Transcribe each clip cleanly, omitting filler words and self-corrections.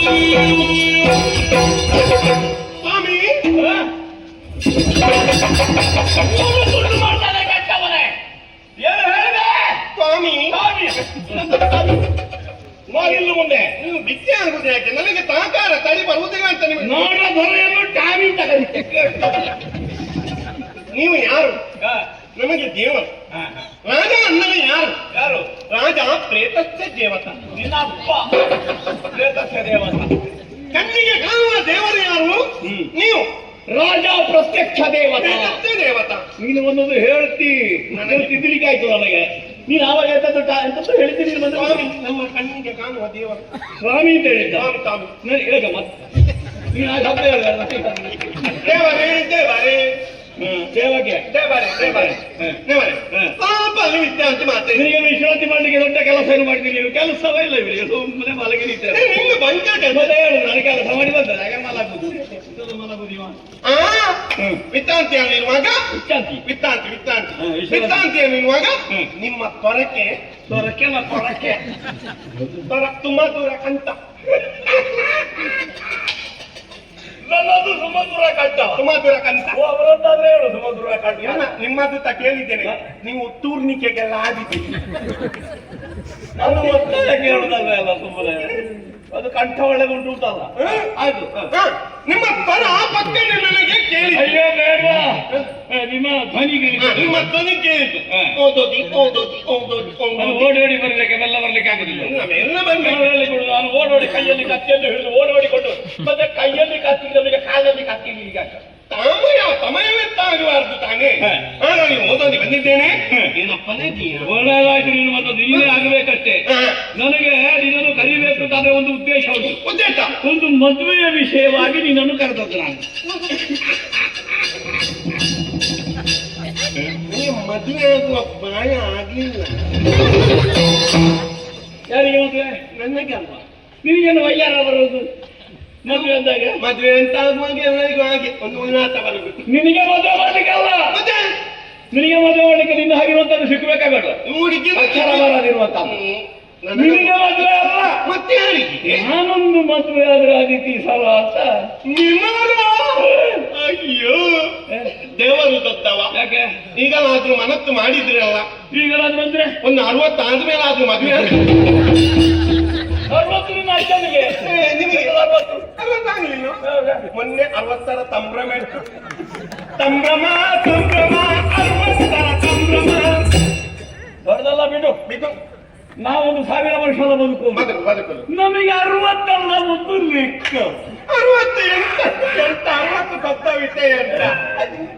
ಸ್ವಾಮಿ ದುಡ್ಡು ಮಾಡ್ತಾನೆ ಕಟ್ಟವನೇ. ಏನು ಹೇಳಿದೆ ಸ್ವಾಮಿ ನಾವಿನ್ನು ಮುಂದೆ ನೀವು ಬಿಸಿ ಆಗುದು ಯಾಕೆ? ನನಗೆ ತಾಕಾರ ತಡಿ ಬರುವುದಿಲ್ಲ ಅಂತ ನಿಮಗೆ. ನೋಡ ದೊರೆಯನ್ನು ಟಾಮಿ ತಗಲಿಕ್ಕೆ ನೀವು ಯಾರು? ನಮಗೆ ದೇವರು. ರಾಜ ಅನ್ನವೇ ಯಾರು? ಯಾರು? ರಾಜ ಪ್ರೇತಸ್ಥ ದೇವತ. ನಿನ್ನ ಅಪ್ಪ ಪ್ರೇತಸ್ಥ ದೇವತ. ಕಣ್ಣಿಗೆ ಕಾಣುವ ದೇವರು ಯಾರು? ನೀವು ರಾಜ ಪ್ರತ್ಯಕ್ಷ ದೇವತ. ಪ್ರೇತಸ್ಥ ದೇವತ. ನೀನು ಒಂದೊಂದು ಹೇಳ್ತಿ ತಿದ್ದಲಿಕ್ಕೆ ಆಯ್ತು ನನಗೆ. ನೀನು ಆವಾಗ ಎಂತದ್ದು ಹೇಳ್ತೀನಿ. ನಮ್ಮ ಕಣ್ಣಿಗೆ ಕಾಣುವ ದೇವರು ಸ್ವಾಮಿ ಅಂತ ಹೇಳಿದ್ದ. ಸ್ವಾಮಿ ಹೇಗ ಮತ್ತೆ ನೀನು ಆ ಶಬ್ದ ಹೇಳ ದೇವರೇ ದೇವರೇ ದೇವಕ್ಕೆ ದೇವರೇ ದೇವರೇ ದೇವರೇ ಪಾಪ ವಿದ್ಯಾರ್ಥಿ ಮಾತೆ. ನಿನಗೆ ವಿಶ್ರಾಂತಿ ಮಾಡಲಿಕ್ಕೆ ದೊಡ್ಡ ಕೆಲಸ ಏನು ಮಾಡ್ತೀನಿ. ನೀವು ಕೆಲಸವೇ ಇಲ್ಲ ಇವರಿಗೆ. ಸುಮ್ಮನೆ ಮಲಗಿ ನಿಂತೇವೆ. ನಿಮ್ಗೆ ಬಂಕ ಮತ್ತೆ ಹೇಳು ನಾನು ಕೆಲಸ ಮಾಡಿ ಬಂದ ಹಾಗೆ ಮಲಗುದು ಮಲಗುದು ವಿತ್ತಾಂತಿಯಲ್ಲಿರುವಾಗ ವಿಶ್ರಾಂತಿ ವಿತ್ತಾಂತಿ ವಿತ್ತಾಂತಿ ವಿತ್ತಾಂತಿಯಲ್ಲಿರುವಾಗ ನಿಮ್ಮ ತೊರಕೆ ತೊರಕೆ ತೊರಕೆ ತುಂಬ ದೂರ ಕಂತ ನನ್ನದು ಸುಮಧುರ ಕಂಠ. ತುಂಬ ದೂರ ಕಂತ ಅವರದ್ದಾದ್ರೆ ಹೇಳು ಸುಮಧುರ ಕಂಠ. ನಿಮ್ಮದು ತ ಕೇಳಿದ್ದೇನೆ. ನೀವು ತೂರ್ನಿಕೆಗೆಲ್ಲ ಆದಿದ್ದೀರಿ. ಅದು ಒತ್ತಾಯ ಕೇಳುದಲ್ಲ ಎಲ್ಲ ಸುಮ್ಮನೆ. ಅದು ಕಂಠ ಒಳ್ಳೆದುಂಟು ಅಂತಲ್ಲ. ಆಯ್ತು ನಿಮ್ಮ ತರ ಪಕ್ಕನೆ ನನಗೆ ಕೇಳಿ. ಅಯ್ಯೋ ಬೇಡ ನಿಮ್ಮ ಧ್ವನಿ ಕೇಳಿತು. ನಿಮ್ಮ ಧ್ವನಿ ಕೇಳಿತು. ಓದೋದಿ ಓದೋದಿ ಓದೋದಿ ಓಡೋಡಿ ಬರ್ಲಿಕ್ಕೆ ಎಲ್ಲ ಬರ್ಲಿಕ್ಕೆ ಆಗುದಿಲ್ಲ. ಎಲ್ಲ ಬಂದು ನಾನು ಓಡೋಡಿ ಕೈಯಲ್ಲಿ ಕತ್ತಿಯನ್ನು ಹಿಡಿದು ಓಡೋಡಿಕೊಂಡು ಮತ್ತೆ ಕೈಯಲ್ಲಿ ಕತ್ತಿಗೆ ಕಾಲಲ್ಲಿ ಕತ್ತಿ ಈಗ ಸಮಯವೆತ್ತಾಗಬಾರ್ದು ತಾನೇ. ನಾನು ಓದೋದಿ ಬಂದಿದ್ದೇನೆ. ಏನಪ್ಪನೇ ಒಳ್ಳೆದಾಯ್ತು. ನೀನು ಮತ್ತು ನೀನೇ ಆಗಬೇಕಷ್ಟೇ. ನನಗೆ ನಿನ್ನನ್ನು ಕರಿಬೇಕು ಅಂತಾದ್ರೆ ಒಂದು ಉದ್ದೇಶ ಉಂಟು. ಉದ್ದೇಶ ಒಂದು ಮದುವೆಯ ವಿಷಯವಾಗಿ ನಿನ್ನನ್ನು ಕರೆದದ್ದು ನಾನು. ನೀವು ಮದುವೆ ಆಗುವ ಪ್ರಾಯ ಆಗ್ಲಿಲ್ಲ. ಯಾರಿಗೆ ಮದುವೆ? ನನಗೆ ಅಲ್ವಾ? ನಿನಗೇನು ವಯ್ಯಾರ ಬರೋದು ಮದುವೆ ಅಂದಾಗ? ಮದುವೆ ಅಂತ ಆಗುವಾಗ ಎಲ್ಲರಿಗೂ ಹಾಗೆ ಒಂದು ಉಲ್ಲಾಸ ಬರಬೇಕು. ನಿನಗೆ ಮದುವೆ ಮಾಡ್ಲಿಕ್ಕೆ ಅಲ್ಲ. ನಿನಗೆ ಮದುವೆ ಮಾಡ್ಲಿಕ್ಕೆ ನಿನ್ನ ಹಾಗಿರುವಂತದ್ದು ಸಿಕ್ಕಬೇಕಾಗಲ್ಲ. ಅಕ್ಷರ ಬರದಿರುವಂತ ನಿನಗೆ ಮದುವೆ ಅಲ್ಲ. ಮತ್ತೆ ಯಾರಿಗೆ? ನಾನೊಂದು ಮದುವೆ ಆದ್ರೆ ಆದಿತಿ ಸಲ ಅಂತ. ಅಯ್ಯೋ ದೇವರು ದೊಡ್ಡವ. ಯಾಕೆ ಈಗಲಾದ್ರೂ ಮನತ್ತು ಮಾಡಿದ್ರಲ್ಲ. ಈಗಲಾದ್ರೂ ಅಂದ್ರೆ ಒಂದು 60 ಆದ್ಮೇಲಾದ್ರೂ ಮದುವೆ 60 ಅಷ್ಟನಿಗೆ ನಿಮಗೆ 60 ಆಗ್ಲಿಲ್ಲ. ಮೊನ್ನೆ 60ರ ಸಂಭ್ರಮ ಇತ್ತು. ಸಂಭ್ರಮ ಸಂಭ್ರಮ 60ರ ಸಂಭ್ರಮ. ದೊಡ್ಡದಲ್ಲ ಬಿಡು ಬಿಡು. ನಾವೊಂದು 1000 ವರ್ಷದ ಬದುಕು. ಬದುಕಲು ನಮಗೆ 60 ಅಲ್ಲ ಒಂದು ಲೆಕ್ಕ. 60 ಸತ್ತ ವಿಷಯ ಅಂತ.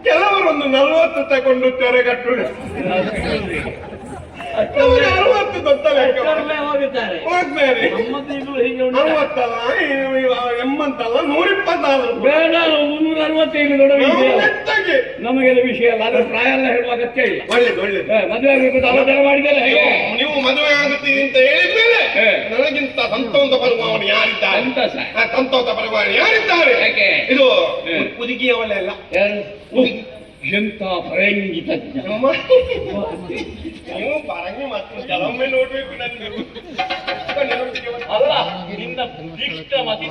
ಕೆಲವರೊಂದು 40 ತಗೊಂಡು ತೆರೆಗಟ್ಟು 60 ಸತ್ತ ಲೆಕ್ಕ ಹೋಗಿದ್ದಾರೆ. ಹೋಗ್ತಾರೆ. 60 ಅಲ್ಲ 80 126 ಬೇಡ 365 ನಮಗೆ ವಿಷಯ ಅಲ್ಲ. ಅದ್ರ ಪ್ರಾಯ ಎಲ್ಲ ಹೇಳುವ ಅಗತ್ಯ ಇಲ್ಲ. ಒಳ್ಳೇದು ಒಳ್ಳೇದು. ಮದುವೆ ಆಗಬೇಕು ಆಲೋಚನೆ ಮಾಡಿದರೆ ಹೇಗೆ? ನೀವು ಮದುವೆ ಆಗುತ್ತೀರಿ ಅಂತ ಹೇಳಿದ್ಮೇಲೆ ನನಗಿಂತ ಸಂತೋಷ ಪರಮಾವಣಿ ಯಾರಿದ್ದಾರೆ? ಸಂತೋಷ ಪರಮಾವಣಿ ಯಾರಿದ್ದಾರೆ? ಇದು ಹುಡುಗಿಯ ಒಳ್ಳೆ ಅಲ್ಲ. ಎಂತ ಪರಂಗಿ ತಜ್ಞ. ನೀವು ಪರಂಗಿ ಮತ್ತು ಕೆಲವೊಮ್ಮೆ ನೋಡ್ಬೇಕು. ನನಗೆ ಅಲ್ಲ ನಿನ್ನ ದೀಕ್ಷ ಮತಿ.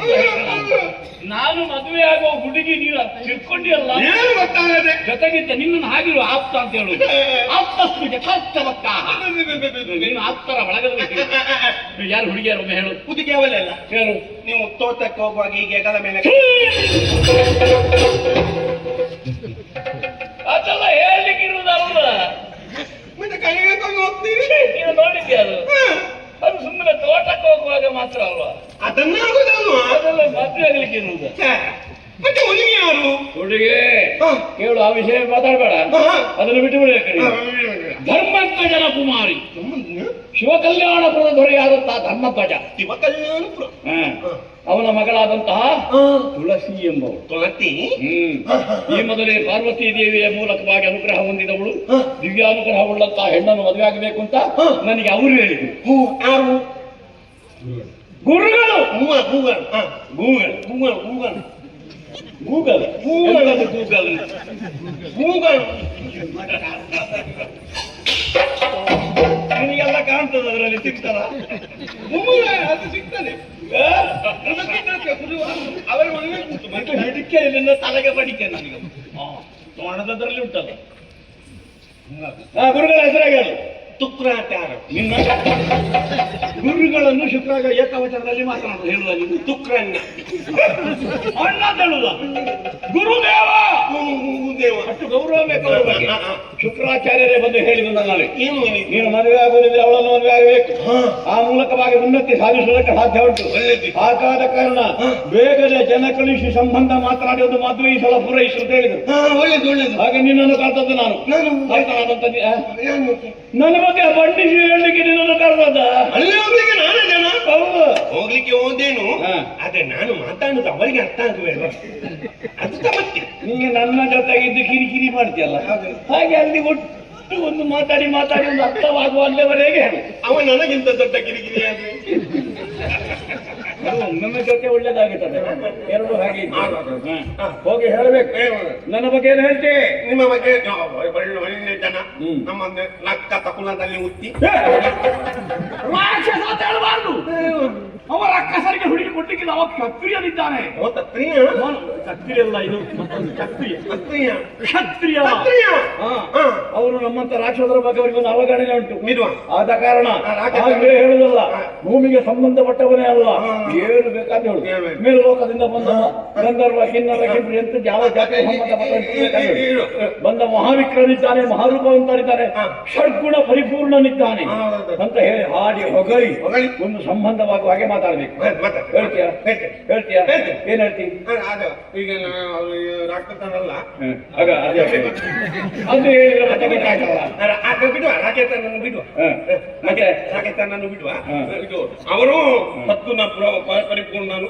ನಾನು ಮದುವೆ ಆಗೋ ಹುಡುಗಿ ನೀನು ತಿಳ್ಕೊಂಡಿಯಲ್ಲ. ಏನು ಗೊತ್ತಾಗದೆ ಜೊತೆಗಿದ್ದ ನಿನ್ನನ್ನು ಹಾಗಿರುವ ಆಪ್ತ ಅಂತ ಹೇಳುದು. ಆಪ್ತಸ್ಮಿಗೆ ಕಷ್ಟವಕ್ಕ. ನೀನು ಆಪ್ತರ ಬಳಗದಲ್ಲಿ ಯಾರು ಹುಡುಗಿಯರು ಒಮ್ಮೆ ಹೇಳು. ಹುಡುಗಿ ಅವಳೆ ಅಲ್ಲ. ಹೇಳು. ನೀವು ತೋಟಕ್ಕೆ ಹೋಗುವಾಗ ಈಗ ಹೆಗಲ ಮೇಲೆ ಅದೆಲ್ಲ ಹೇಳಲಿಕ್ಕೆ ಇರುವುದಲ್ಲ. ಮತ್ತೆ ಕೈ ಹಾಕೊಂಡು ಹೋಗ್ತೀರಿ. ನೀವು ನೋಡಿದ್ಯಾ ಅದು? ಅದು ಸುಮ್ಮನೆ ತೋಟಕ್ಕೆ ಹೋಗುವಾಗ ಮಾತ್ರ ಅಲ್ವಾ? ಅದನ್ನಾಗುದಲ್ವಾ? ಅದೆಲ್ಲ ಮದುವೆ ಆಗ್ಲಿಕ್ಕೆ ಇರುವುದು. ಮತ್ತೆ ಹುಡುಗಿ ಯಾರು? ಹುಡುಗಿ ಕೇಳು. ಆ ವಿಷಯ ಮಾತಾಡಬೇಡ. ಅದನ್ನು ಬಿಟ್ಟು ಬಿಡಬೇಕು. ಧರ್ಮಧ್ವಜನ ಕುಮಾರಿ ಶಿವಕಲ್ಯಾಣಪುರದ ದೊರೆಯಾದಂತಹ ಧರ್ಮಧ್ವಜ. ಶಿವಕಲ್ಯಾಣಪುರ ಅವನ ಮಗಳಾದಂತಹ ತುಳಸಿ ಎಂಬವಳು. ತುಳಸಿ ಈ ಮೊದಲೇ ಪಾರ್ವತಿ ದೇವಿಯ ಮೂಲಕವಾಗಿ ಅನುಗ್ರಹ ಹೊಂದಿದವಳು. ದಿವ್ಯಾನುಗ್ರಹವುಳ್ಳಂತಹ ಹೆಣ್ಣನ್ನು ಮದುವೆ ಆಗಬೇಕು ಅಂತ ನನಗೆ ಅವರು ಹೇಳಿದ್ರು. ಯಾರು? ಗುರುಗಳು. Google Google Google Google Google Google Google Google ನಿಮಗೆಲ್ಲ ಕಾಣ್ತದೆ ಅದರಲ್ಲಿ ಸಿಗ್ತದ ಅದು ಸಿಗ್ತದೆ ಹಿಡಿಕೆ ಇಲ್ಲಿಂದ ತಲೆಗೆ ಬಡಿಕೆ ನನಗೆ ಮಾಡೋದ್ರಲ್ಲಿ ಉಂಟಲ್ಲ ಗುರುಗಳ ಹೆಸರಾಗ ತುಕ್ರಾಚಾರ ನಿನ್ನ ಗುರುಗಳನ್ನು ಶುಕ್ರಾಗ ಏಕವಚನದಲ್ಲಿ ಮಾತನಾಡುದು ಹೇಳುವ ನೀವು ತುಕ್ರನ್ನ ಅಣ್ಣ ಹೇಳುದ ಗುರುದೇವ ದೇವ ಅಷ್ಟು ಗೌರವ ಬೇಕು ಅವ್ರ ಬಗ್ಗೆ ಶುಕ್ರಾಚಾರ್ಯರೇ ಬಂದು ಹೇಳಿದ ನಾಳೆ ಏನು ನೀನು ಮದುವೆ ಆಗುವುದಿದ್ರೆ ಅವಳನ್ನು ಮದುವೆ ಆಗಬೇಕು ಆ ಮೂಲಕವಾಗಿ ಉನ್ನತಿ ಸಾಧಿಸುವುದಕ್ಕೆ ಸಾಧ್ಯ ಉಂಟು ಆದ ಕಾರಣ ಬೇಗನೆ ಜನ ಕಳಿಸಿ ಸಂಬಂಧ ಮಾತನಾಡಿ ಒಂದು ಮದುವೆ ಈ ಸಲ ಪೂರೈಸು ಅಂತ ಹೇಳಿದರು. ಒಳ್ಳೇದು ಒಳ್ಳೇದು. ಹಾಗೆ ನಿನ್ನನ್ನು ಕರ್ತದ್ದು ನಾನು ನನ್ನ ಬಗ್ಗೆ ಬಣ್ಣಿಸಿ ಹೇಳಲಿಕ್ಕೆ ನಿನ್ನನ್ನು ಕರೆದದ್ದ ಅಲ್ಲಿ ಹೋಗ್ಲಿಕ್ಕೆ ನಾನೇ ಜನ ಹೌದು ಹೋಗ್ಲಿಕ್ಕೆ ಹೋದೇನು ಆದ್ರೆ ನಾನು ಮಾತಾಡುದು ಅವರಿಗೆ ಅರ್ಥ ಆಗಬೇಡ ಅದು ಸಮಸ್ಯೆ. ನಿಂಗೆ ನನ್ನ ಜೊತೆಗಿದ್ದು ಕಿರಿಕಿರಿ ಮಾಡ್ತೀಯಲ್ಲ ಹಾಗೆ ಅಲ್ಲಿ ಒಟ್ಟು ಒಂದು ಮಾತಾಡಿ ಒಂದು ಅರ್ಥವಾಗುವ ಅಲ್ಲಿವರೆಗೆ ಹೇಳು. ಅವ ನನಗಿಂತ ದೊಡ್ಡ ಕಿರಿಕಿರಿ ಆದ್ರೆ ನನ್ನ ಜೊತೆ ಒಳ್ಳೇದಾಗುತ್ತದೆ ಎರಡು ಹಾಗೆ ಹೋಗಿ ಹೇಳಬೇಕು. ನನ್ನ ಬಗ್ಗೆ ಏನು ಹೇಳ್ತಿ? ನಿಮ್ಮ ಬಗ್ಗೆ ಒಳ್ಳೆ ಜನ ನಮ್ಮ ನಕ್ಕ ತಕುಲದಲ್ಲಿ ಉತ್ತಿ ರಾಕ್ಷಸ ಅಂತ ಹೇಳಬಾರ್ದು. ಅವ ರಕ್ಕಸರಿಗೆ ಹುಡುಗಿ ಕೊಟ್ಟಿಕ್ಕಿಲ್ಲ, ಅವ ಕ್ಷತ್ರಿಯನಿದ್ದಾನೆ. ಕ್ಷತ್ರಿಯ ಅಲ್ಲ, ಇದು ಕ್ಷತ್ರಿಯ. ಅವರು ನಮ್ಮಂತ ರಾಕ್ಷಸರ ಬಗ್ಗೆ ಅವರಿಗೆ ಒಂದು ಅವಗಣನೆ ಉಂಟು. ಆದ ಕಾರಣ ಹೇಳುದಲ್ಲ, ಭೂಮಿಗೆ ಸಂಬಂಧಪಟ್ಟವನೇ ಅಲ್ಲ, ಏನು ಬೇಕಾದ್ರೆ ಹೇಳು. ಮೇಲುಲೋಕದಿಂದ ಬಂದ ಗಂಧರ್ವ ಕಿನ್ನರ ಕಿಂಡ್ರಿ ಅಂತ ಯಾವ ಜಾತಿಗೆ ಸಂಬಂಧಪಟ್ಟ ಬಂದ ಮಹಾವಿಕ್ರನಿದ್ದಾನೆ, ಮಹಾರೂಪವಂತನಿದ್ದಾನೆ, ಷಡ್ಗುಣ ಪರಿಪೂರ್ಣನಿದ್ದಾನೆ ಅಂತ ಹೇಳಿ ಹಾಡಿ ಹೊಗಳಿ ಒಂದು ಸಂಬಂಧವಾಗುವ ಹಾಗೆ ಮಾತಾಡ್ಬೇಕು. ಹೇಳ್ತೀಯಾ? ಹೇಳ್ತೀಯಾ? ಏನ್ ಹೇಳ್ತೀವಿ? ಈಗ ರಾಕ್ಷಸನಲ್ಲ ಆಗ ಅದು ಹೇಳಿದ್ರೆ ಮತ್ತೆ ಗೊತ್ತಾಯ್ತಲ್ಲ. ಬಿಡುವ ರಾಕೇತನನ್ನು ಬಿಡುವ, ಮತ್ತೆ ರಾಕೇತನನ್ನು ಬಿಡುವ. ಇದು ಅವರು ಮತ್ತು ಪರಿಪೂರ್ಣನು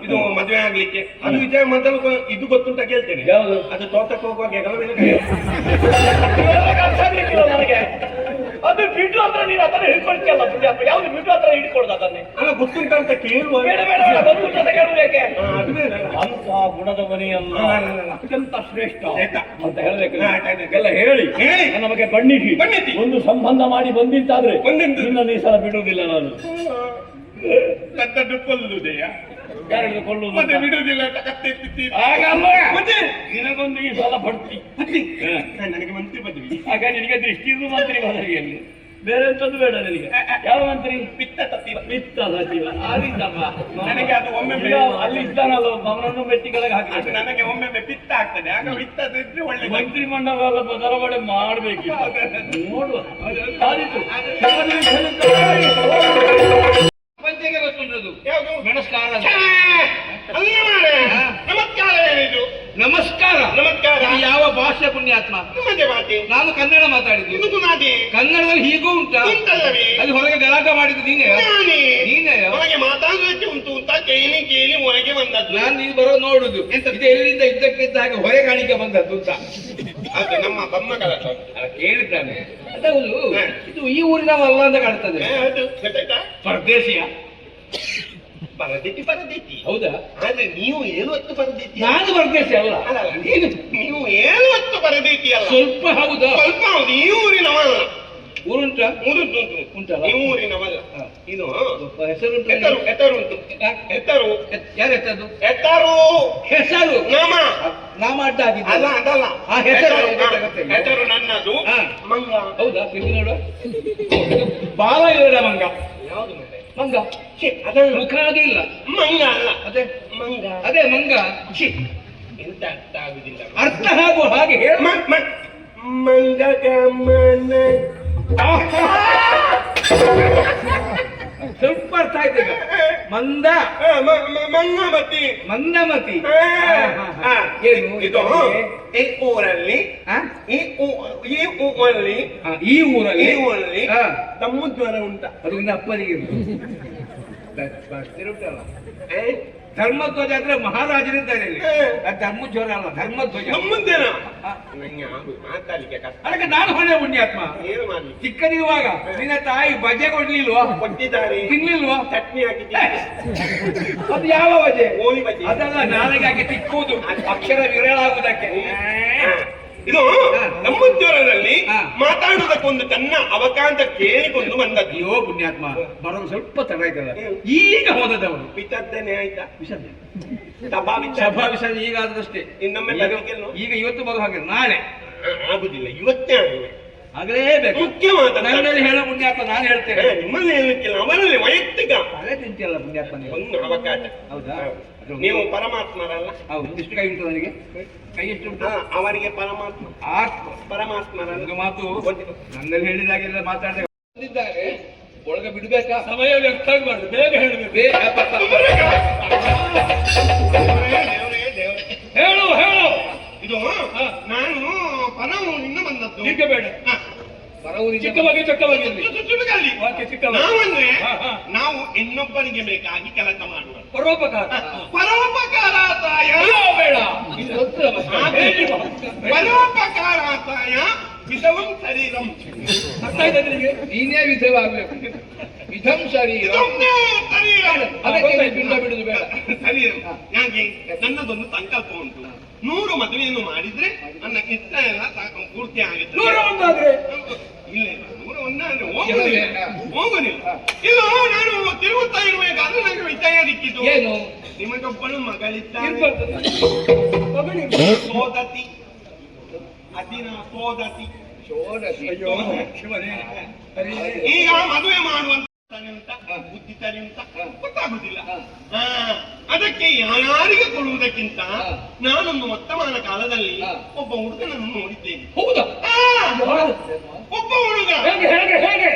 ಇದು ಮದುವೆ ಆಗ್ಲಿಕ್ಕೆ ಅದು ವಿಜಯ ಮೊದಲು ಇದು ಗೊತ್ತುಂಟ ಕೇಳ್ತೇನೆ. ಯಾವುದು? ಅದು ತೋಟಕ್ಕೆ ಹೋಗುವಾಗ ನನಗೆ ಅದು ಬಿಡು ಅಂದ್ರೆ ನೀನು ಅದನ್ನ ಹಿಡ್ಕೊಳ್ತಿಯಲ್ಲ. ಯಾವ್ದು ಬಿಡು ಹತ್ರ ಹಿಡ್ಕೊಳ್ದು ಅದನ್ನೇ ಅಲ್ಲ ಗೊತ್ತುಂಟ ಅಂತ ಕೇಳುವ. ಬೇಡ ಬೇಡ ಗೊತ್ತುಂಟ ಅಂತ ಕೇಳಬೇಕೆ? ಅಂತ ಗುಣದ ಮನೆಯಲ್ಲ, ಅತ್ಯಂತ ಶ್ರೇಷ್ಠ ಅಂತ ಹೇಳಬೇಕು. ಎಲ್ಲ ಹೇಳಿ ನನ್ನ ಬಗ್ಗೆ ಬಣ್ಣಿಸಿ ಒಂದು ಸಂಬಂಧ ಮಾಡಿ ಬಂದಿದ್ದಾದ್ರೆ ನಿನ್ನ ಈ ಸಲ ಬಿಡುವುದಿಲ್ಲ ನಾನು. ಕೊಲ್ಲುವುದೆಯಾ? ಯಾರು ಕೊಳ್ಳುವುದು? ಮತ್ತೆ ಬಿಡುವುದಿಲ್ಲ ಅಂತ ಕತ್ತೆ ಹಾಗಲ್ಲ, ಮತ್ತೆ ನಿನಗೊಂದು ಈ ಸಲ ಬಡ್ತಿ. ನನಗೆ ಮಂತ್ರಿ ಪದವಿ. ಆಗ ನಿನಗೆ ದೃಷ್ಟಿಗೂ ಮಂತ್ರಿ ಪದವಿಯಲ್ಲಿ ಬೇರೆ ಎಂತದ್ದು ಬೇಡ ನಿನಗೆ. ಯಾವ ಮಂತ್ರಿ? ಪಿತ್ತ ಸಚಿವ. ಪಿತ್ತ ಸಚಿವ ಆಗಿದ್ದಮ್ಮ. ನನಗೆ ಅದು ಒಮ್ಮೆ ಅಲ್ಲಿ ಇದ್ದಾನಲ್ಲ ಅವನನ್ನು ಮೆಟ್ಟಿಗಳಿಗೆ ಹಾಕಿ ನನಗೆ ಒಮ್ಮೆ ಪಿತ್ತ ಆಗ್ತದೆ. ಆಗ ಪಿತ್ತದಿದ್ರೆ ಒಳ್ಳೆ ಮಂತ್ರಿ ಮಂಡಲ ಬದಲಾವಣೆ ಮಾಡಬೇಕಿತ್ತು. ನೋಡುವ ಪಂಚೆಗೆ ಗೊತ್ತುಂಟದು ಯಾವುದು? ನಮಸ್ಕಾರ. ನಮಸ್ಕಾರ ಏನಿದು? ನಮಸ್ಕಾರ. ನಮಸ್ಕಾರ ಯಾವ ಭಾಷೆ ಪುಣ್ಯಾತ್ಮ? ನಿಮ್ಮದೇ ಮಾತೆ. ನಾನು ಕನ್ನಡ ಮಾತಾಡಿದ್ದು. ನಿಮಗೂ ಮಾತೆ ಕನ್ನಡದಲ್ಲಿ ಹೀಗೂ ಉಂಟಾ? ಉಂಟಲ್ಲವೇ? ಅಲ್ಲಿ ಹೊರಗೆ ಗಲಾಟೆ ಮಾಡಿದ್ದು ನೀನೇ? ನೀನೇ ಹೊರಗೆ ಮಾತಾಡೋದಕ್ಕೆ ಉಂಟು ಅಂತ ಕೇಳಿ ಕೇಳಿ ಹೊರಗೆ ಬಂದದ್ದು. ನಾನು ನೀನು ಬರೋ ನೋಡುದು ಇದು ಎಲ್ಲಿಂದ ಇದ್ದಕ್ಕಿದ್ದ ಹಾಗೆ ಹೊರೆ ಕಾಣಿಕೆ ಬಂದದ್ದು ಅಂತ. ಅದು ನಮ್ಮ ಬಮ್ಮಗಳ ಕೇಳಿದ್ದಾನೆ. ಅದೌದು, ಇದು ಈ ಊರಿನವಲ್ಲ ಅಂತ ಕಾಣ್ತದೆ. ಪರದೇಶಿಯ ಪರದೇಶಿ. ಹೌದಾ? ಆದ್ರೆ ನೀವು 70 ಪರದೇಶಿ. ನಾನು ಪರದೇಶಿ ಅಲ್ಲ. ನೀವು 70 ಪರದೇಶಿ ಅಲ್ಲ. ಸ್ವಲ್ಪ ಹೌದಾ? ಸ್ವಲ್ಪ ಹೌದು. ಈ ಊರಿನವಲ್ಲ. ಊರುಂಟ? ಉಂಟಲ್ಲ. ಈ ಊರಿನವಲ್ಲ. ಇದು ಹೆಸರುಂಟು. ಹೆಸರುಂಟು. ಹೆಸರು ಯಾರು ಹೆಸರು? ಹೆಸರು ನಾಮ ಅಡ್ಡ ಆಗಿದೆ. ಅಲ್ಲ ಅದಲ್ಲ. ಆ ಹೆಸರು ಹೆಸರು ನನ್ನದು ಮಂಗ. ಹೌದಾ? ತಿರುಗಿ ನೋಡು. ಬಾಲ ಇರೋದ ಮಂಗ. ಯಾವುದು ಮಂಗ? ಅದಲ್ಲ. ಮುಖ ಹಾಗೆ ಇಲ್ಲ. ಮಂಗ ಅಲ್ಲ. ಅದೇ ಮಂಗ. ಅದೇ ಮಂಗ. ಎಂತ ಅರ್ಥ ಆಗುದಿಲ್ಲ. ಅರ್ಥ ಆಗುವ ಹಾಗೆ ಹೇಳ. ಮಂಗ ಗಮನ. ಸ್ವಲ್ಪ ಅರ್ಥ ಆಯ್ತು ಈಗ. ಮಂದ ಮಂಗಮತಿ. ಮಂದಮತಿ. ಏನು ಇದು? ಈ ಊರಲ್ಲಿ ಈ ಊರಲ್ಲಿ ಸಮುದ್ರ ಉಂಟ. ಅದರಿಂದ ಅಪ್ಪನಿಗೆ ಧರ್ಮಧ್ವಜ ಅಂದ್ರೆ ಮಹಾರಾಜರಿದ್ದಾರೆ ಇಲ್ಲಿ. ಧರ್ಮಧ್ವಜ ಅಲ್ಲ, ಧರ್ಮಧ್ವಜ. ಮಾತಾಡ್ಲಿಕ್ಕೆ ಕಷ್ಟ. ಅದಕ್ಕೆ ನಾನು ಹೊಣೆ ಪುಣ್ಯಾತ್ಮ. ಏನು ಮಾಡ್ಲಿ? ಚಿಕ್ಕದಿರುವಾಗ ನಿನ್ನ ತಾಯಿ ಬಜೆ ಕೊಡ್ಲಿಲ್ವಾ? ಕೊಟ್ಟಿದ್ದಾರೆ. ತಿನ್ಲಿಲ್ವಾ? ಚಟ್ನಿ ಹಾಕಿದ್ದಾರೆ. ಅದು ಯಾವ ಬಜೆ? ಕೋಳಿ ಬಜೆ. ಅದಲ್ಲ, ನಾಳೆಗೆ ಹಾಕಿ ತಿಕ್ಕುವುದು ಅಕ್ಷರ ವಿರಳಾಗುವುದಕ್ಕೆ. ಇದು ನಮ್ಮಜ್ವರದಲ್ಲಿ ಮಾತಾಡುವುದಕ್ಕೊಂದು ತನ್ನ ಅವಕಾಶ ಕೇಳಿಕೊಂಡು ಬಂದದ್ದು. ಅಯ್ಯೋ ಪುಣ್ಯಾತ್ಮ, ಬರೋದು ಸ್ವಲ್ಪ ತಡ ಆಯ್ತಲ್ಲ, ಈಗ ಹೋದದವರು. ವಿಸರ್ಜನೆ ಆಯ್ತಾ? ಸಭಾ ವಿಸರ್ಜನೆ ಈಗ ಆದಷ್ಟೇ. ಇನ್ನೊಮ್ಮೆ ಈಗ ಇವತ್ತು ಬರೋ ಹಾಗೆ ನಾಳೆ ಆಗುದಿಲ್ಲ, ಇವತ್ತೇ ಆಗುವೆ. ಆಗಲೇಬೇಕು. ಮುಖ್ಯ ಮಾತು ನನ್ನಲ್ಲಿ ಹೇಳೋ ಪುಣ್ಯಾತ್ಮ ನಾನು ಹೇಳ್ತೇನೆ. ನಿಮ್ಮಲ್ಲಿ ಹೇಳಲಿಕ್ಕಿಲ್ಲ, ಅವರಲ್ಲಿ ವೈಯಕ್ತಿಕ ತಲೆ ತಿಂತಿಯಲ್ಲ ಪುಣ್ಯಾತ್ಮ. ಒಂದು ಅವಕಾಶ. ಹೌದಾ? ನೀವು ಪರಮಾತ್ಮರಲ್ಲ? ಹೌದು. ಎಷ್ಟು ಕೈ ಉಂಟು ನನಗೆ? ಕೈ ಎಷ್ಟು ಉಂಟು? ಅವರಿಗೆ ಪರಮಾತ್ಮ ಪರಮಾತ್ಮರಲ್ಲ. ಮಾತು ನನ್ನಲ್ಲಿ ಹೇಳಿದಾಗೆಲ್ಲ ಮಾತಾಡಿದ್ದಾರೆ. ಒಳಗೆ ಬಿಡ್ಬೇಕಾ? ಸಮಯ ವ್ಯರ್ಥ ಆಗಬಾರ್ದು, ಬೇಗ ಹೇಳಬೇಕು. ಹೇಳು ಹೇಳು. ಇದು ನಾನು ಪರವೂರಿನಿಂದ ಬಂದದ್ದು. ಈಗ ಬೇಡ, ಚಿಕ್ಕವಾಗಿ ನಾವಂದ್ರೆ ನಾವು ಇನ್ನೊಬ್ಬರಿಗೆ ಬೇಕಾಗಿ ಕೆಲಸ ಮಾಡುವ ಪರೋಪಕಾರ. ಪರೋಪಕಾರಾತಾಯ ಬೇಡ, ಪರೋಪಕಾರಾತಾಯ ವಿಧವಂ ಶರೀರಂ. ಅರ್ಥ ಆಯ್ತಾ ನಿನಗೆ? ನೀನೇ ವಿಧವಾಗಬೇಕು. ವಿಧಂ ಶರೀರಂ ಅದಕ್ಕೆ ಪಿಂಡ ಬಿಡುದು ಬೇಡ. ಶರೀರಂ ಯಾಕೆ? ನನ್ನದೊಂದು ಸಂಕಲ್ಪ ಉಂಟು. 100 ಮದುವೆಯನ್ನು ಮಾಡಿದ್ರೆ ನನ್ನ ಇಷ್ಟ ಎಲ್ಲ ಪೂರ್ತಿ ಆಗುತ್ತೆ. 101 ಇಲ್ಲ ಇಲ್ಲ, 101 ಹೋಗುದಿಲ್ಲ. ಇದು ನಾನು ತಿರುಗುತ್ತಾ ಇರಬೇಕಾದ್ರೆ ನನಗೆ ವಿಷಯ ದಿಕ್ಕಿತು. ಏನು? ನಿಮಗೊಬ್ಬಳು ಮಗಳಿದ್ದಾರೆ, ಸೋದತಿ, ಅದಿನ ಸೋದತಿ. ಈಗ ಮದುವೆ ಮಾಡುವಂತ ಬುದ್ಧಿ ಸರಿ ಅಂತ ಗೊತ್ತಾಗುದಿಲ್ಲ. ಅದಕ್ಕೆ ಯಾರಿಗೆ ಕೊಡುವುದಕ್ಕಿಂತ ನಾನೊಂದು ವರ್ತಮಾನ ಕಾಲದಲ್ಲಿ ಒಬ್ಬ ಹುಡುಗನನ್ನು ನೋಡಿದ್ದೇನೆ. ಹೌದಾ? ಒಬ್ಬ ಹುಡುಗ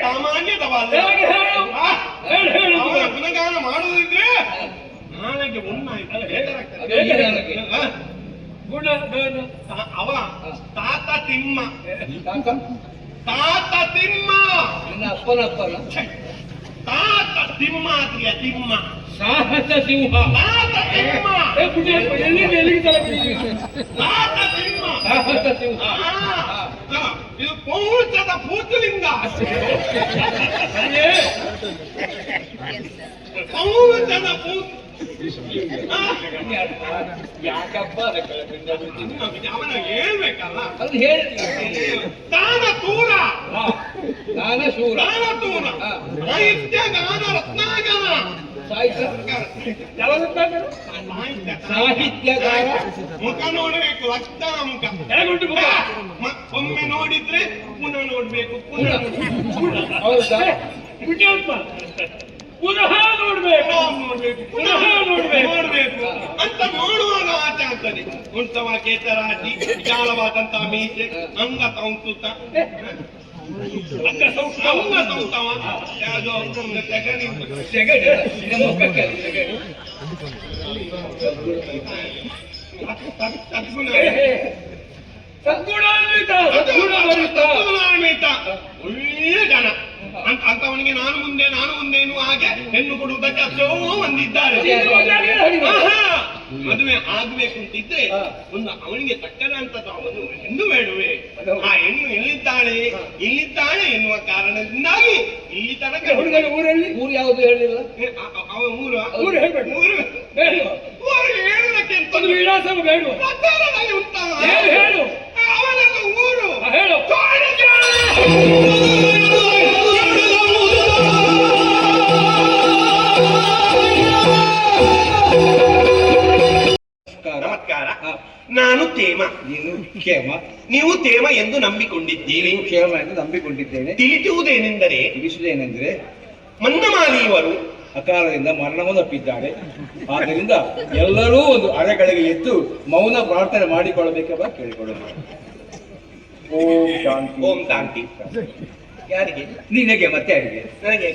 ಸಾಮಾನ್ಯದವಲ್ಲ. ಅವನ ಗುಣಗಾನ ಮಾಡುವುದಿದ್ರೆ ನಾಳೆಗೆ ಅವ ತಾತ ತಿಮ್ಮ. ತಾತ ತಿಮ್ಮ ಅಪ್ಪನಪ್ಪನ ತಾತ ತಿಮ್ಮಾದ್ರಿಯ ತಿಮ್ಮ, ಸಾಹಸ ಸಿಂಹ. ತಾತ ತಿಮ್ಮ, ತಾತ ತಿಮ್ಮ, ಸಾಹಸ ಸಿಂಹ. ಇದು ಪೌಂಚದ ಪೂತಲಿಂಗ. ಪೌಂಚದ ಪೂತ ಯಾಕಪ್ಪ ಅವನ ಹೇಳ್ಬೇಕಲ್ಲ. ಅದು ಹೇಳಿ. ದಾನ ತೂರ, ದಾನ ಶೂರ, ದಾನ ತೂರ, ಸಾಹಿತ್ಯ ಗಾನ ರತ್ನಾಗರ. ಸಾಹಿತ್ಯಗಾರ. ಮುಖ ನೋಡಬೇಕು, ಲಕ್ಷಣ ಮುಖ. ಒಮ್ಮೆ ನೋಡಿದ್ರೆ ಪುನಃ ನೋಡ್ಬೇಕು, ಪುನಃ ಪುನಃ ನೋಡ್ಬೇಕು, ಪುನಃ ನೋಡ್ಬೇಕು ಅಂತ ನೋಡುವಾಗ ಆಚೆ ಆಗ್ತದೆ. ಉಂಟವ ಕೇತರಾಜಿ, ವಿಶಾಲವಾದಂತಹ ಮೀಸೆ, ಅಂಗ ಸಂಸ್ಕೃತ, ಅಂಗ ಸಂಸ್ತವ, ಸದ್ಗುಣಾನ್ವಿತ ಒಳ್ಳೆ ಜನ. ಅಂತವನಿಗೆ ನಾನು ಮುಂದೆ ಎನ್ನುವ ಹಾಗೆ ಹೆಣ್ಣು ಕೊಡುವುದಕ್ಕೆ ಅಷ್ಟೋ ಒಂದಿದ್ದಾರೆ. ಮದುವೆ ಆಗಬೇಕು ಅಂತಿದ್ರೆ ಒಂದು ಅವನಿಗೆ ತಕ್ಕದಂತದ್ದು ಅವನು ಹೆಣ್ಣು ಬೇಡುವೆ. ಆ ಹೆಣ್ಣು ಎಲ್ಲಿದ್ದಾಳೆ ಎನ್ನುವ ಕಾರಣದಿಂದಾಗಿ ಇಲ್ಲಿ ತನಕ. ಊರಲ್ಲಿ ಊರು ಯಾವುದು ಹೇಳಿಲ್ಲ. ಅವ ಊರು ಹೇಳುವುದಕ್ಕೆ ವಿಳಾಸ ಬೇಡ, ಹೇಳು. ಅವನಲ್ಲ ಊರು ಹೇಳು. ನಮಸ್ಕಾರ. ನಾನು ತೇಮ, ನೀನು ಕ್ಷೇಮ. ನೀವು ತೇಮ ಎಂದು ನಂಬಿಕೊಂಡಿದ್ದೀರಿ. ಕ್ಷೇಮ ಎಂದು ನಂಬಿಕೊಂಡಿದ್ದೇನೆ. ತಿಳಿಸುವುದೇನೆಂದರೆ ಮನ್ನಮಾಲಿಯವರು ಅಕಾಲದಿಂದ ಮರಣವನ್ನಪ್ಪಿದ್ದಾರೆ. ಆದ್ದರಿಂದ ಎಲ್ಲರೂ ಒಂದು ಅರೆಗಳಿಗೆ ಎದ್ದು ಮೌನ ಪ್ರಾರ್ಥನೆ ಮಾಡಿಕೊಳ್ಳಬೇಕೆಂಬ ಕೇಳಿಕೊಳ್ಳಬೇಕು. ಓಂ ಶಾಂತಿ. ಓಂ ಶಾಂತಿ. ಯಾರಿಗೆ? ನಿನಗೆ. ಮತ್ತೆ ಯಾರಿಗೆ? ನನಗೆ.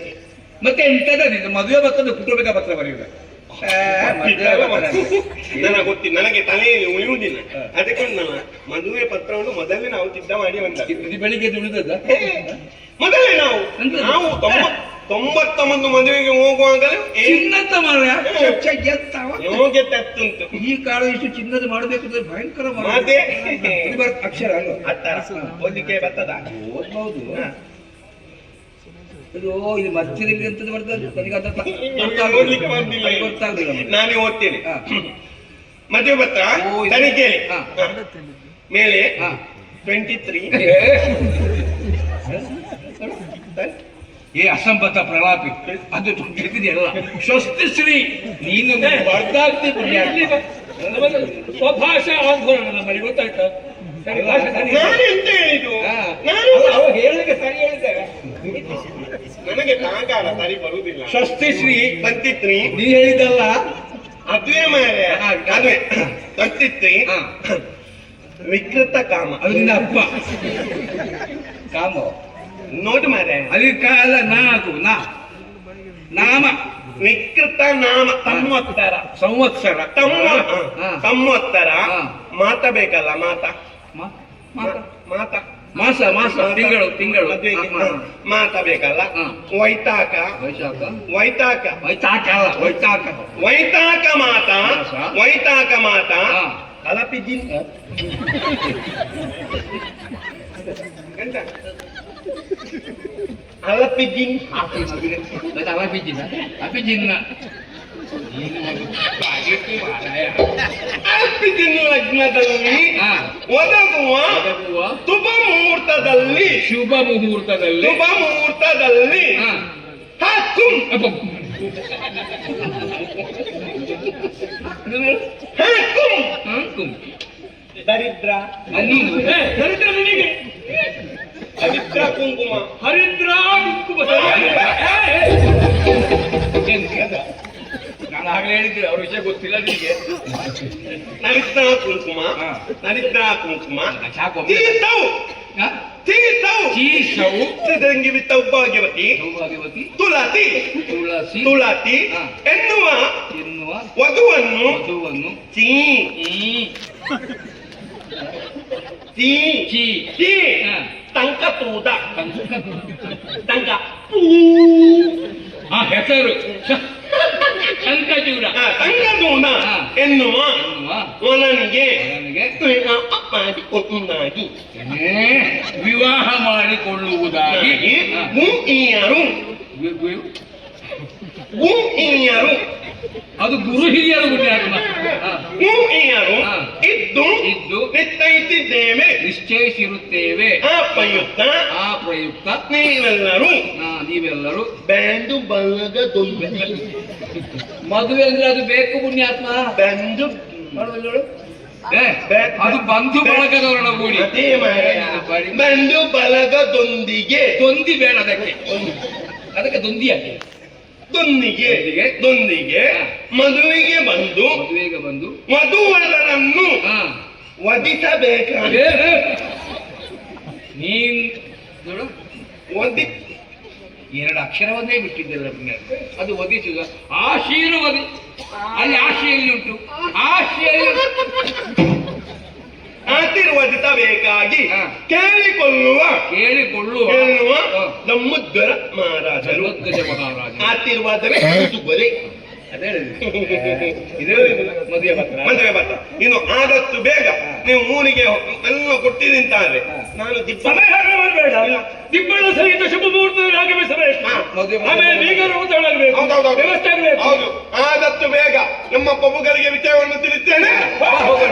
ಮತ್ತೆ ಎಂತದ ನಿನ್ನ ಮದುವೆ ಪತ್ರದ ಕುಟುಂಬದ ಪತ್ರ ಬರೆಯುವುದು? ನನಗೆ ಗೊತ್ತಿಲ್ಲ, ನನಗೆ ತಲೆಯಲ್ಲಿ ಉಳಿಯುವುದಿಲ್ಲ. ಅದಕ್ಕೆ ಮದುವೆ ಪತ್ರವನ್ನು ಮೊದಲೇ ನಾವು ಸಿದ್ಧ ಮಾಡಿ ಬಂದ. ಬೆಳಿಗ್ಗೆ ಉಳಿದದ್ದ ಮೊದಲೇ ನಾವು 99 ಮದುವೆಗೆ ಹೋಗುವಾಗಲೇ ಯೋಗ್ಯ ತತ್ತುಂಟು. ಈ ಕಾಲ ಇಷ್ಟು ಚಿನ್ನದ ಮಾಡಬೇಕು ಭಯಂಕರ ಅಕ್ಷರ ಓದಲಿಕ್ಕೆ ಬರ್ತದ? ಓದ್ಬಹುದು. ಅಯ್ಯೋ, ಇದು ಮಧ್ಯದಲ್ಲಿ ಎಂತದ್ದು ಬರ್ತದೆ ಗೊತ್ತಾಗುದಿಲ್ಲ. ನಾನೇ ಓದ್ತೇನೆ. ಮದುವೆ ಪತ್ರ ತನಿಖೆ ಮೇಲೆ 23. ಏ ಅಸಂಬದ್ಧ ಪ್ರಲಾಪಿ ಅದು ಗೆದ್ದಿದೆಯಲ್ಲ ಸ್ವಸ್ತಿಶ್ರೀ ನೀನು ಬರ್ದಾಗ್ತಿ ಸ್ವಭಾಷಾ ಆಂದೋಲನ ನಮ್ಮಲ್ಲಿ ಗೊತ್ತಾಯ್ತಾ ಸರಿ ಭಾಷೆ ಸರಿ ನಾನೆಂತ ಹೇಳಿದ್ದು ಅವ ಹೇಳಿಕೆ ಸರಿ ಹೇಳಿದ್ದೇವೆ ನನಗೆ ಕಾಂಕಾರ ಸರಿ ಬರುವುದಿಲ್ಲ. ಸ್ವಸ್ತಿಶ್ರೀ 23 ನೀ ಹೇಳಿದಲ್ಲ ಅದುವೇ ಮಾರೆ ಅದುವೇ 23 ವಿಕೃತ ಕಾಮ. ಅದು ನಿನ್ನ ಅಪ್ಪ ಕಾಮ ನೋಡು ಮಾರೆ ಅದಕ್ಕೆ ಕಾಲ ನಾಗು ನಾಮ ವಿಕೃತ ನಾಮ ತಮ್ಮೋತ್ತರ ಸಂವತ್ಸರ ತಮ್ಮೋತ್ತರ ಹಾ. ಮಾತ ಬೇಕಲ್ಲ ಮಾತ ಮಾತ ಮಾಸ ಮಾಸ ತಿಂಗಳು ಮದುವೆಗೆ ಮಾತ ಬೇಕಲ್ಲ. ಹಾ. ವೈತಾಕ ವೈಶಾಖ ವೈತಾಕ ವೈತಾಕ ಅಲ್ಲ ವೈತಾಕ ವೈತಾಕ ಮಾತ ಮಾಸ. ವೈತಾಕ ಮಾತ ಹಾ. ಅಲಪಿಜಿನ್ ಎಂತ ಅಲಪಿಜಿನ್ ಅಲಪಿಜಿನ್ ಲಗ್ನದಲ್ಲಿ ಹಾ. ಒದಗುವ ಶುಭ ಮುಹೂರ್ತದಲ್ಲಿ ಶುಭ ಮುಹೂರ್ತದಲ್ಲಿ ಶುಭ ಮುಹೂರ್ತದಲ್ಲಿ ಹಾ. ಹಾಕುಂ ಹಾಕುಂ ಹಾಕು. ದರಿದ್ರ ನೀನು ದರಿದ್ರ ನಿನಗೆ ಹರಿದ್ರ ಕುಂಕುಮ ಹರಿದ್ರ ಕುಂಕುಮ ನಾನು ಆಗ್ಲೇ ಹೇಳಿದ್ರೆ ಅವ್ರ ವಿಷಯ ಗೊತ್ತಿಲ್ಲ ನಿಮಗೆ ನರಿದ್ರ ಕುಂಕುಮ ಹಾ. ನರಿದ್ರ ಕುಂಕುಮ ಸಾಕು ತೀರ್ಥವು ತೀರ್ಥವು ಚೀಸವು ಸಿದ್ಧಂಗಿ ವಿತ್ತವು ಭಾಗ್ಯವತಿ ಸೌಭಾಗ್ಯವತಿ ತುಳಸಿ ತುಳಸಿ ತುಳಸಿ ಹಾ. ಎನ್ನುವ ಎನ್ನುವ ವಧುವನ್ನು ವಧುವನ್ನು ಚೀ ಚೀ ಚೀ ಚೀ ಹಾ. ತಂಕ ತೂದ ತಂಕ ಆ ಹೆಸರು ಶಂಕಚೂಡ ತಂಕದೂನ ಹಾ. ಎನ್ನುವ ಎನ್ನುವ ಒಲನಿಗೆ ಅವನಿಗೆ ಮಾಡಿಕೊಂಡಾಗಿ ವಿವಾಹ ಮಾಡಿಕೊಳ್ಳುವುದಾಗಿ ಹಾ. ಗುಂಇಯರು ವಿ- ವಿ- ಗುಂಇಯರು ಅದು ಗುರು ಹಿರಿಯರು ಪುಣ್ಯಾತ್ಮ ಗುಂಇಯರು ಹಾ. ಇದ್ದು ಇದ್ದು ನಿಶ್ಚಯಿಸಿದ್ದೇವೆ ನಿಶ್ಚಯಿಸಿರುತ್ತೇವೆ ಆ ಪ್ರಯುಕ್ತ ಆ ಪ್ರಯುಕ್ತ ನೀವೆಲ್ಲರೂ ನೀವೆಲ್ಲರೂ ಬ್ಯಾಂಡು ಬಲ್ಲದೊಂದು ಮದುವೆ ಅಂದ್ರೆ ಅದು ಬೇಕು ಪುಣ್ಯಾತ್ಮ ಬ್ಯಾಂಡು ಏ, ಅದು ಬಂಧು ಬಳಗದವರ ಕೂಡಿ ಅದೇ ಮಾರಾಯ. ಬ್ಯಾಂಡು ಬಲಗದೊಂದಿಗೆ ದೊಂದಿ ಬೇಡ ಅದಕ್ಕೆ ದೊಂದಿ ಯಾಕೆ ದೊಂದಿಗೆ ದೊಂದಿಗೆ ಮದುವೆಗೆ ಬಂದು ಮದುವೆಗೆ ಬಂದು ವಧುವರರನ್ನು ಹಾ ವಧಿಸಬೇಕಾದ ಏ, ಏ. ನೀನ್ ನೋಡು ವಧಿ ಎರಡು ಅಕ್ಷರವನ್ನೇ ಬಿಟ್ಟಿದ್ದೆಲ್ಲ ಪುಣ್ಯಾತ್ಮ ಅದು ವಧಿಸುವ ಆಶೀರ್ವದಿ ಅಲ್ಲಿ ಆಶೆಯಲ್ಲಿ ಉಂಟು ಆಶೆಯಲ್ಲಿ ಆಶೀರ್ವದಿಸಬೇಕಾಗಿ ಹಾ. ಕೇಳಿಕೊಳ್ಳುವ ಕೇಳಿಕೊಳ್ಳುವ ಎನ್ನುವ ಹಾ. ನಮ್ಮುದ್ದರ ಮಹಾರಾಜರು ಸರ್ವಧ್ವಜ ಮಹಾರಾಜ ಆಶೀರ್ವಾದವೇ ಬರೆ ಅದೇ ಇದು ಮದುವೆ ಪತ್ರ ಮದುವೆ ಭತ್ತ. ಇನ್ನು ಆದಷ್ಟು ಬೇಗ ನೀವು ಊರಿಗೆ ಎಲ್ಲ ಕೊಟ್ಟಿರಿಂತಾರೆ ನಾನು ಸಮಯ ಹಾಗೆ ಮಾಡಬೇಡ ದಿಬ್ಬಣ ಸಹಿತ ಶುಭ ಮುಹೂರ್ತದಲ್ಲಿ ಆಗಮಿಸಬೇಕು ಮದುವೆ ಆಮೇಲೆ ಬೀಗರು ಊಟಗಳಾಗಬೇಕು ಹೌದೌದು ವ್ಯವಸ್ಥೆ ಆಗಬೇಕು ಹೌದು ಆದಷ್ಟು ಬೇಗ ನಮ್ಮ ಪ್ರಭುಗಳಿಗೆ ವಿಷಯವನ್ನು ತಿಳಿಸ್ತೇನೆ ಹೋಗೋಣ